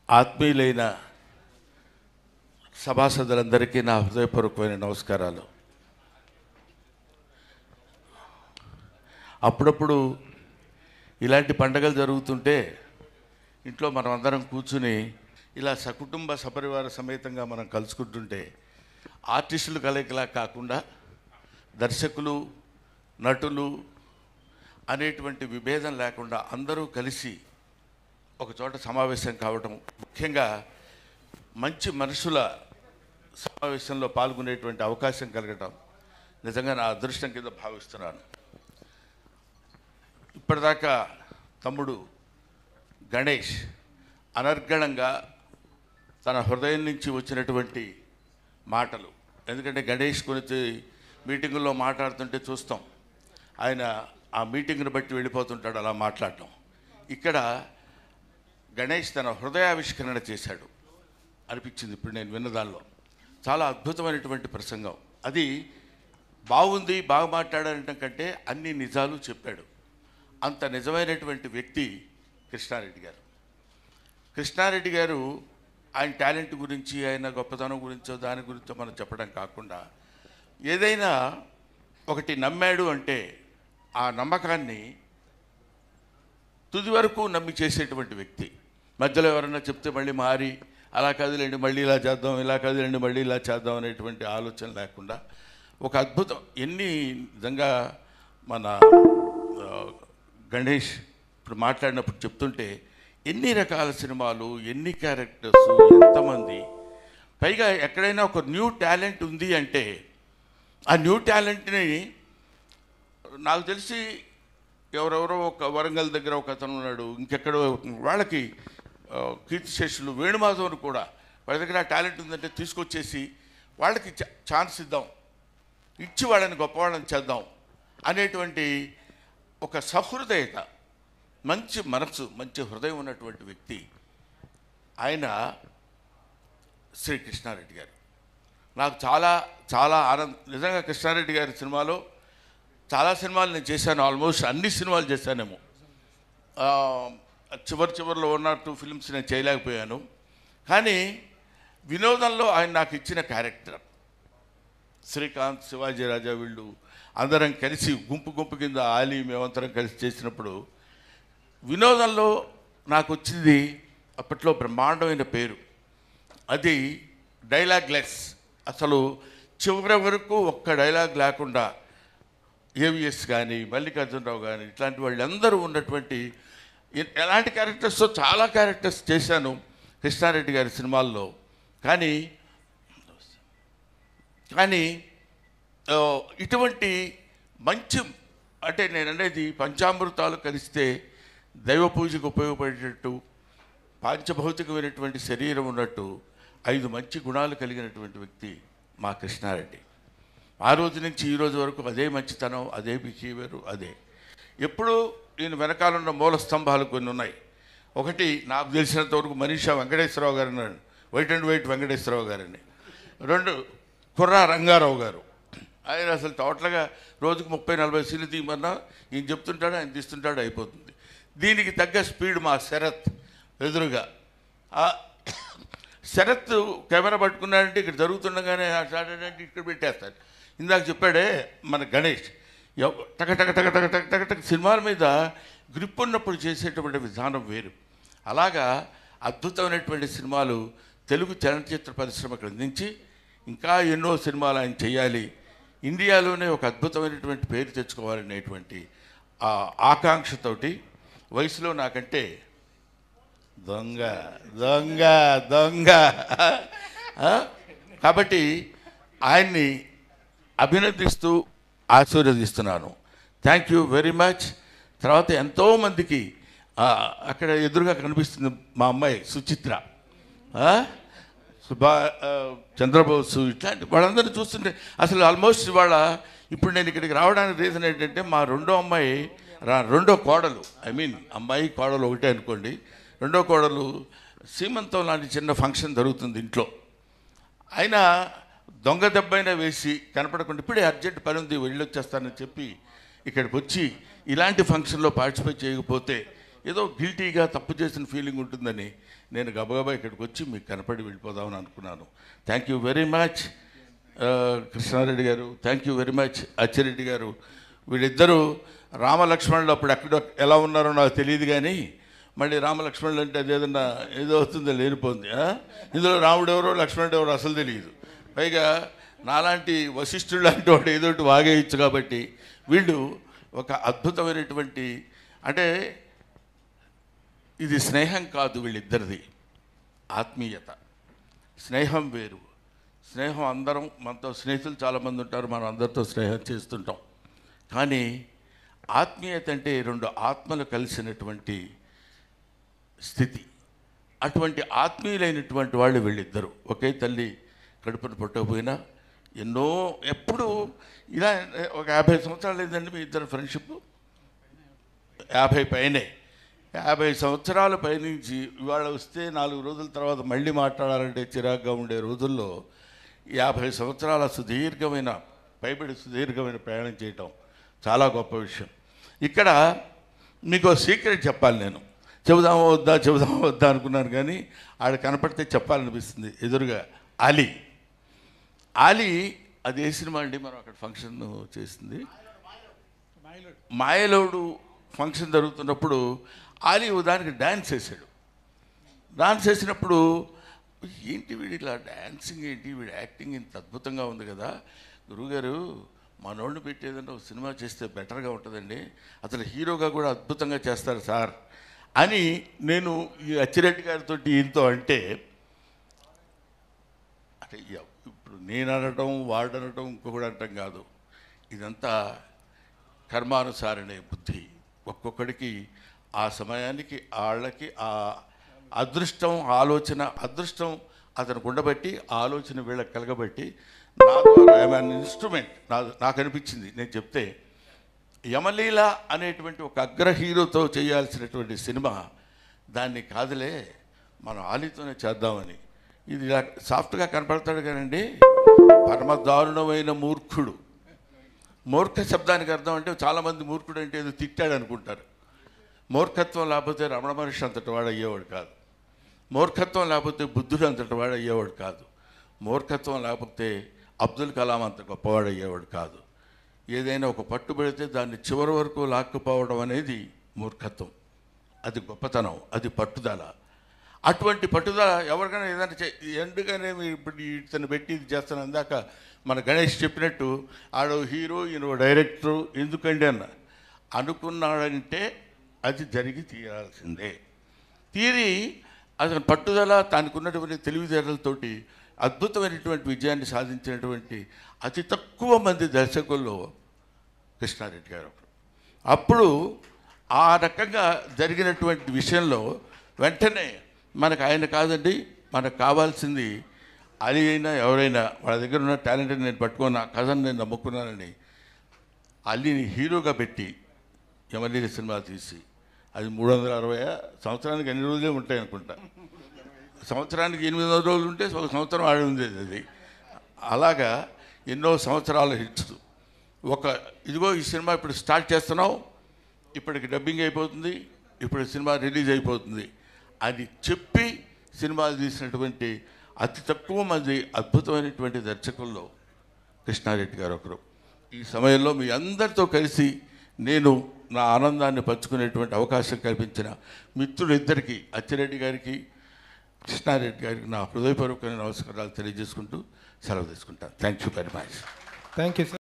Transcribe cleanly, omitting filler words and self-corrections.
ఆత్మీయులైన సభాసదులందరికీ నా హృదయపూర్వకమైన నమస్కారాలు. అప్పుడప్పుడు ఇలాంటి పండగలు జరుగుతుంటే ఇంట్లో మనం అందరం కూర్చుని ఇలా సకుటుంబ సపరివార సమేతంగా మనం కలుసుకుంటుంటే ఆర్టిస్టులు కలయికలా కాకుండా దర్శకులు, నటులు అనేటువంటి విభేదం లేకుండా అందరూ కలిసి ఒక చోట సమావేశం కావటం, ముఖ్యంగా మంచి మనుషుల సమావేశంలో పాల్గొనేటువంటి అవకాశం కలగటం నిజంగా నా అదృష్టం కింద భావిస్తున్నాను. ఇప్పటిదాకా తమ్ముడు గణేష్ అనర్గళంగా తన హృదయం నుంచి వచ్చినటువంటి మాటలు, ఎందుకంటే గణేష్ గురించి మీటింగుల్లో మాట్లాడుతుంటే చూస్తాం, ఆయన ఆ మీటింగ్ని బట్టి వెళ్ళిపోతుంటాడు అలా మాట్లాడటం. ఇక్కడ గణేష్ తన హృదయావిష్కరణ చేశాడు అనిపించింది ఇప్పుడు నేను విన్నదానిలో. చాలా అద్భుతమైనటువంటి ప్రసంగం. అది బాగుంది, బాగా మాట్లాడటం కంటే అన్ని నిజాలు చెప్పాడు. అంత నిజమైనటువంటి వ్యక్తి కృష్ణారెడ్డి గారు. కృష్ణారెడ్డి గారు ఆయన టాలెంట్ గురించి, ఆయన గొప్పతనం గురించో దాని గురించో మనం చెప్పడం కాకుండా ఏదైనా ఒకటి నమ్మాడు అంటే ఆ నమ్మకాన్ని తుది వరకు నమ్మి చేసేటువంటి వ్యక్తి. మధ్యలో ఎవరన్నా చెప్తే మళ్ళీ మారి అలా కదిలేండి మళ్ళీ ఇలా చేద్దాం, ఇలా కదిలేండి మళ్ళీ ఇలా చేద్దాం అనేటువంటి ఆలోచన లేకుండా ఒక అద్భుతం. ఎన్ని నిజంగా మన గణేష్ ఇప్పుడు మాట్లాడినప్పుడు చెప్తుంటే ఎన్ని రకాల సినిమాలు, ఎన్ని క్యారెక్టర్స్, ఎంతమంది, పైగా ఎక్కడైనా ఒక న్యూ టాలెంట్ ఉంది అంటే ఆ న్యూ టాలెంట్ని నాకు తెలిసి ఎవరెవరో ఒక వరంగల్ దగ్గర ఒక అతను ఉన్నాడు, ఇంకెక్కడో వాళ్ళకి కీర్తిశేషులు వేణుమాధవన్ కూడా వాళ్ళ దగ్గర ఆ టాలెంట్ ఉందంటే తీసుకొచ్చేసి వాళ్ళకి ఛాన్స్ ఇద్దాం, ఇచ్చి వాళ్ళని గొప్పవాళ్ళని చేద్దాం అనేటువంటి ఒక సహృదయత, మంచి మనసు, మంచి హృదయం ఉన్నటువంటి వ్యక్తి ఆయన శ్రీ కృష్ణారెడ్డి గారు. నాకు చాలా చాలా నిజంగా కృష్ణారెడ్డి గారి సినిమాలో చాలా సినిమాలు నేను చేశాను, ఆల్మోస్ట్ అన్ని సినిమాలు చేశానేమో. చివరిలో 1 or 2 ఫిల్మ్స్ నేను చేయలేకపోయాను. కానీ వినోదంలో ఆయన నాకు ఇచ్చిన క్యారెక్టర్ శ్రీకాంత్, శివాజీ రాజా వీళ్ళు అందరం కలిసి గుంపు కింద ఆలీ మేమంతరం కలిసి చేసినప్పుడు వినోదంలో నాకు వచ్చింది అప్పట్లో బ్రహ్మాండమైన పేరు. అది డైలాగ్ లెస్. అసలు చివరి వరకు ఒక్క డైలాగ్ లేకుండా ఏవిఎస్ కానీ, మల్లికార్జునరావు కానీ ఇట్లాంటి వాళ్ళందరూ ఉన్నటువంటి ఎలాంటి క్యారెక్టర్స్, చాలా క్యారెక్టర్స్ చేశాను కృష్ణారెడ్డి గారి సినిమాల్లో. కానీ ఇటువంటి మంచి, అంటే నేను అనేది పంచామృతాలు కలిస్తే దైవ పూజకు ఉపయోగపడేటట్టు పాంచభౌతికమైనటువంటి శరీరం ఉన్నట్టు 5 మంచి గుణాలు కలిగినటువంటి వ్యక్తి మా కృష్ణారెడ్డి. ఆ రోజు నుంచి ఈ రోజు వరకు అదే మంచితనం, అదే బిహేవియరు, అదే. ఎప్పుడూ నేను వెనకాలన్న మూల స్తంభాలు కొన్ని ఉన్నాయి. ఒకటి నాకు తెలిసినంత వరకు మనీషా వెంకటేశ్వరరావు గారు అన్నాడు, వైట్ అండ్ వైట్ వెంకటేశ్వరరావు గారని. 2 కుర్రా రంగారావు గారు. ఆయన అసలు టోటల్గా రోజుకు 30-40 సీన్లు తీయమన్నా ఈయన చెప్తుంటాడు, ఆయన తీస్తుంటాడు, అయిపోతుంది. దీనికి తగ్గ స్పీడ్ మా శరత్ ఎదురుగా. శరత్ కెమెరా పట్టుకున్నాడంటే ఇక్కడ జరుగుతుండగానే ఆ షాట్ అంటే ఇక్కడ పెట్టేస్తాడు. ఇందాక చెప్పాడే మన గణేష్ టక టక టక టక టక టక టక సినిమాల మీద గ్రిప్ ఉన్నప్పుడు చేసేటువంటి విధానం వేరు. అలాగా అద్భుతమైనటువంటి సినిమాలు తెలుగు చలనచిత్ర పరిశ్రమకు అందించి ఇంకా ఎన్నో సినిమాలు ఆయన చేయాలి, ఇండియాలోనే ఒక అద్భుతమైనటువంటి పేరు తెచ్చుకోవాలనేటువంటి ఆకాంక్షతోటి వయసులో నాకంటే దొంగ దొంగ దొంగ కాబట్టి ఆయన్ని అభినందిస్తూ ఆశీర్వదిస్తున్నాను. Thank you very much. తర్వాత ఎంతోమందికి అక్కడ ఎదురుగా కనిపిస్తుంది మా అమ్మాయి సుచిత్ర, చంద్రబోసు, ఇట్లాంటి వాళ్ళందరినీ చూస్తుంటే అసలు ఆల్మోస్ట్ ఇవాళ ఇప్పుడు నేను ఇక్కడికి రావడానికి రీజన్ ఏంటంటే మా రెండో కోడలు, అమ్మాయి కోడలు ఒకటే అనుకోండి, రెండో కోడలు సీమంతం లాంటి చిన్న ఫంక్షన్ జరుగుతుంది ఇంట్లో. అయినా దొంగ దెబ్బైనా వేసి కనపడకుండా ఇప్పుడే అర్జెంట్ పని ఉంది వెళ్ళొచ్చేస్తానని చెప్పి ఇక్కడికి వచ్చి ఇలాంటి ఫంక్షన్లో పార్టిసిపేట్ చేయకపోతే ఏదో గిల్టీగా తప్పు చేసిన ఫీలింగ్ ఉంటుందని నేను గబగబా ఇక్కడికి వచ్చి మీకు కనపడి వెళ్ళిపోదామని అనుకున్నాను. Thank you very much Krishna Reddy garu, thank you very much Achi Reddy garu. వీళ్ళిద్దరూ రామలక్ష్మణులు అప్పుడు ఎక్కడ ఎలా ఉన్నారో నాకు తెలియదు, కానీ మళ్ళీ రామలక్ష్మణులు అంటే అది ఏదో అవుతుందో లేనిపోతుంది. ఇందులో రాముడు ఎవరో లక్ష్మణుడు ఎవరో అసలు తెలియదు. పైగా నాలాంటి వశిష్ఠుడు లాంటి వాడు ఏదో ఒకటి వాగేయచ్చు. కాబట్టి వీళ్ళు ఒక అద్భుతమైనటువంటి, అంటే ఇది స్నేహం కాదు, వీళ్ళిద్దరిది ఆత్మీయత. స్నేహం వేరు. స్నేహం అందరం, మనతో స్నేహితులు చాలామంది ఉంటారు, మనం అందరితో స్నేహం చేస్తుంటాం. కానీ ఆత్మీయత అంటే రెండు ఆత్మలు కలిసినటువంటి స్థితి. అటువంటి ఆత్మీయులైనటువంటి వాళ్ళు వీళ్ళిద్దరు. ఒకే తల్లి కడుపున పుట్టకపోయినా ఎప్పుడు ఇలా ఒక 50 సంవత్సరాలు లేదండి మీ ఇద్దరు ఫ్రెండ్షిప్. 50 పైనే, 50 సంవత్సరాల పైనుంచి ఇవాళ వస్తే 4 రోజుల తర్వాత మళ్ళీ మాట్లాడాలంటే చిరాగ్గా ఉండే రోజుల్లో 50 సంవత్సరాల సుదీర్ఘమైన ప్రయాణం చేయటం చాలా గొప్ప విషయం. ఇక్కడ మీకు సీక్రెట్ చెప్పాలి. నేను చెబుదామా వద్దా అనుకున్నాను, కానీ ఆడ కనపడితే చెప్పాలనిపిస్తుంది. ఎదురుగా ఆలీ అది ఏ సినిమా అండి? మనం అక్కడ ఫంక్షన్ చేసింది మాయలోడు ఫంక్షన్ జరుగుతున్నప్పుడు ఆలీ దానికి డ్యాన్స్ చేశాడు. డాన్స్ చేసినప్పుడు ఏంటి వీడు ఇట్లా డ్యాన్సింగ్ ఏంటి, వీడు యాక్టింగ్ ఇంత అద్భుతంగా ఉంది కదా గురువుగారు, మనోడిని పెట్టేదంటే ఒక సినిమా చేస్తే బెటర్గా ఉంటుందండి, అసలు హీరోగా కూడా అద్భుతంగా చేస్తారు సార్ అని నేను ఈ అచ్చిరెడ్డి గారితో ఈయనతో అంటే ఇప్పుడు నేను అనటం వాడు అనటం ఇంకొకటి అనటం కాదు, ఇదంతా కర్మానుసారనే బుద్ధి. ఒక్కొక్కడికి ఆ సమయానికి వాళ్ళకి ఆ అదృష్టం అతనికి ఉండబట్టి ఆలోచన వీళ్ళకి కలగబట్టి నా ద్వారా ఐఎమ్ ఇన్స్ట్రుమెంట్ నాకు అనిపించింది. నేను చెప్తే యమలీల అనేటువంటి ఒక అగ్ర హీరోతో చేయాల్సినటువంటి సినిమా, దాన్ని కాదులే మనం ఆలీతోనే చేద్దామని. ఇది ఇలా సాఫ్ట్గా కనపడతాడు కానండి, పరమ దారుణమైన మూర్ఖుడు. మూర్ఖ శబ్దానికి అర్థం అంటే చాలామంది మూర్ఖుడు అంటే ఏదో తిట్టాడు అనుకుంటారు. మూర్ఖత్వం లేకపోతే రమణ మహర్షి అంతటి వాడు అయ్యేవాడు కాదు. మూర్ఖత్వం లేకపోతే బుద్ధుడు అంతటి వాడు అయ్యేవాడు కాదు. మూర్ఖత్వం లేకపోతే అబ్దుల్ కలాం అంత గొప్పవాడు అయ్యేవాడు కాదు. ఏదైనా ఒక పట్టు పెడితే దాన్ని చివరి వరకు లాక్కుపోవడం అనేది మూర్ఖత్వం, అది గొప్పతనం, అది పట్టుదల. అటువంటి పట్టుదల ఎవరికైనా ఏదైనా ఎందుకనే ఇప్పుడు ఇతను పెట్టి ఇది చేస్తాను అందాక మన గణేష్ చెప్పినట్టు ఆడో హీరో ఈయన డైరెక్టరు ఎందుకండి అనుకున్నాడంటే అది జరిగి తీరాల్సిందే. తీరి అతని పట్టుదల తనకు ఉన్నటువంటి తెలివితేటలతోటి అద్భుతమైనటువంటి విజయాన్ని సాధించినటువంటి అతి తక్కువ మంది దర్శకుల్లో కృష్ణారెడ్డి గారు. అప్పుడు ఆ రకంగా జరిగినటువంటి విషయంలో వెంటనే మనకు ఆయన కాదండి, మనకు కావాల్సింది అలీ అయినా ఎవరైనా వాళ్ళ దగ్గర ఉన్న టాలెంట్ని నేను పట్టుకున్న కథను నేను నమ్ముకున్నానని అలీని హీరోగా పెట్టి యమలీల సినిమా తీసి అది 360 సంవత్సరానికి ఎన్ని రోజులే ఉంటాయి అనుకుంటా. సంవత్సరానికి 800 రోజులు ఉంటే ఒక సంవత్సరం ఆడి ఉండేది అది. అలాగా ఎన్నో సంవత్సరాల హిట్స్. ఇదిగో ఈ సినిమా ఇప్పుడు స్టార్ట్ చేస్తున్నాం, ఇప్పటికి డబ్బింగ్ అయిపోతుంది, ఇప్పుడు సినిమా రిలీజ్ అయిపోతుంది అని చెప్పి సినిమాలు తీసినటువంటి అతి తక్కువ మంది అద్భుతమైనటువంటి దర్శకుల్లో కృష్ణారెడ్డి గారు ఒకరు. ఈ సమయంలో మీ అందరితో కలిసి నేను నా ఆనందాన్ని పంచుకునేటువంటి అవకాశం కల్పించిన మిత్రులిద్దరికీ, అచ్చిరెడ్డి గారికి, కృష్ణారెడ్డి గారికి నా హృదయపూర్వకమైన నమస్కారాలు తెలియజేసుకుంటూ సెలవు తీసుకుంటాను. Thank you very much. Thank you sir.